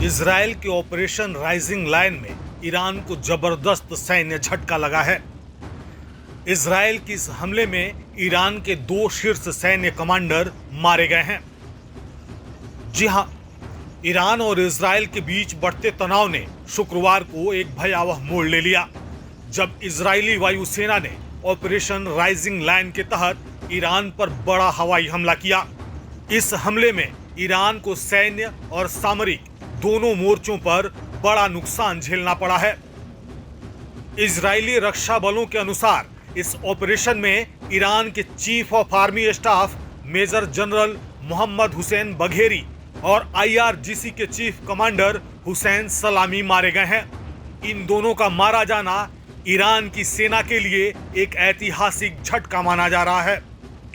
Israel के operation rising lion में Iran को जबरदस्त सैन्य झटका लगा है। इजराइल के इस हमले में ईरान के 2 शीर्ष सैन्य कमांडर मारे गए हैं। जी हां, ईरान और इजराइल के बीच बढ़ते तनाव ने शुक्रवार को एक भयावह मोड़ ले लिया, जब इजरायली वायुसेना ने ऑपरेशन राइजिंग लायन के तहत ईरान पर बड़ा हवाई हमला किया। इस हमले में ईरान को सैन्य और सामरिक दोनों मोर्चों पर बड़ा नुकसान झेलना पड़ा है। इजरायली रक्षा बलों के अनुसार इस ऑपरेशन में ईरान के chief of army staff major general Mohammad Hossein Bagheri और IRGC के चीफ कमांडर हुसैन सलामी मारे गए हैं। इन दोनों का मारा जाना ईरान की सेना के लिए एक ऐतिहासिक झटका माना जा रहा है।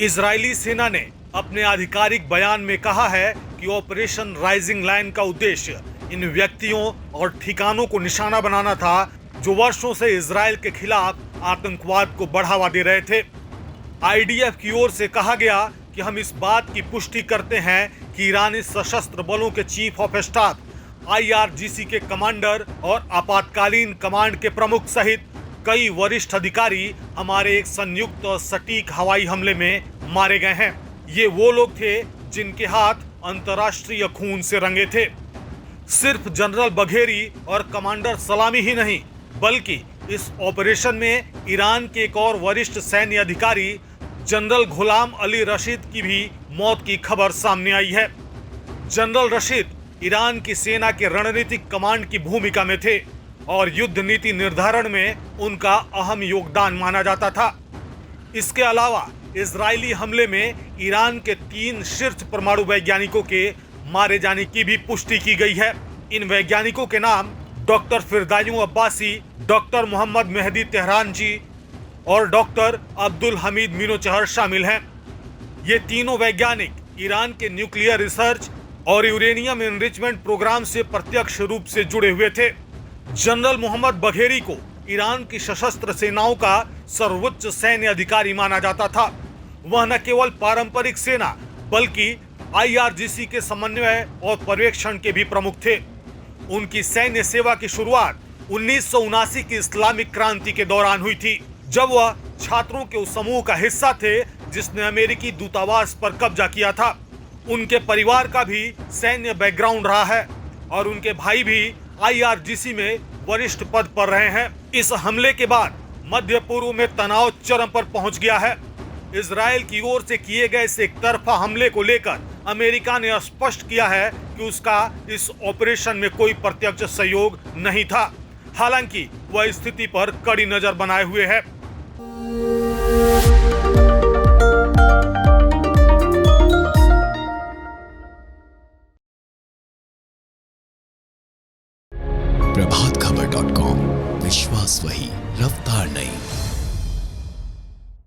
इजरायली सेना ने अपने आधिकारिक बयान में कहा है कि ऑपरेशन राइजिंग लायन का उद्देश्य इन व्यक्तियों और ठिकानों को निशाना बनाना था जो वर्षों से इजराइल के खिलाफ आतंकवाद को बढ़ावा दे रहे थे। IDF की ओर से कहा गया कि हम इस बात की पुष्टि करते हैं कि ईरानी सशस्त्र बलों के चीफ ऑफ स्टाफ, IRGC के कमांडर और आपातकालीन कमांड के प्रमुख सहित कई वरिष्ठ अधिकारी हमारे एक संयुक्त और सटीक हवाई हमले में मारे गए हैं। ये वो लोग थे जिनके हाथ अंतर्राष्ट्रीय खून से रंगे थे। सिर्फ जनरल बघेरी और कमांडर सलामी ही नहीं, बल्कि इस ऑपरेशन में ईरान के एक और वरिष्ठ सैन्य अधिकारी जनरल गुलाम अली रशीद की भी मौत की खबर सामने आई है। जनरल रशीद ईरान की सेना के रणनीतिक कमांड की भूमिका में थे और युद्ध नीति निर्धारण में उनका अहम योगदान माना जाता था। इसके अलावा इजरायली हमले में ईरान के 3 शीर्ष परमाणु वैज्ञानिकों के मारे जाने की भी पुष्टि की गई है। इन वैज्ञानिकों के नाम डॉक्टर फिरदायूं अब्बासी, डॉक्टर मोहम्मद मेहदी तेहरानजी और डॉक्टर अब्दुल हमीद मिनोचहर शामिल हैं। ये तीनों वैज्ञानिक ईरान के न्यूक्लियर रिसर्च और यूरेनियम एनरिचमेंट प्रोग्राम से प्रत्यक्ष रूप से जुड़े हुए थे। जनरल मोहम्मद बघेरी को ईरान की सशस्त्र सेनाओं का सर्वोच्च सैन्य अधिकारी माना जाता था। वह न केवल पारंपरिक सेना बल्कि IRGC के समन्वय और पर्यवेक्षण के भी प्रमुख थे। उनकी सैन्य सेवा की शुरुआत 1979 की इस्लामिक क्रांति के दौरान हुई थी, जब वह छात्रों के उस समूह का हिस्सा थे जिसने अमेरिकी दूतावास पर कब्जा किया था। उनके परिवार का भी सैन्य बैकग्राउंड रहा है और उनके भाई भी IRGC में वरिष्ठ पद पर रहे हैं। इस हमले के बाद मध्य पूर्व में तनाव चरम पर पहुंच गया है। इजराइल की ओर से किए गए इस एक तरफा हमले को लेकर अमेरिका ने स्पष्ट किया है कि उसका इस ऑपरेशन में कोई प्रत्यक्ष सहयोग नहीं था। हालांकि वह स्थिति पर कड़ी नजर बनाए हुए है। प्रभातखबर.com, विश्वास वही, रफ्तार नहीं।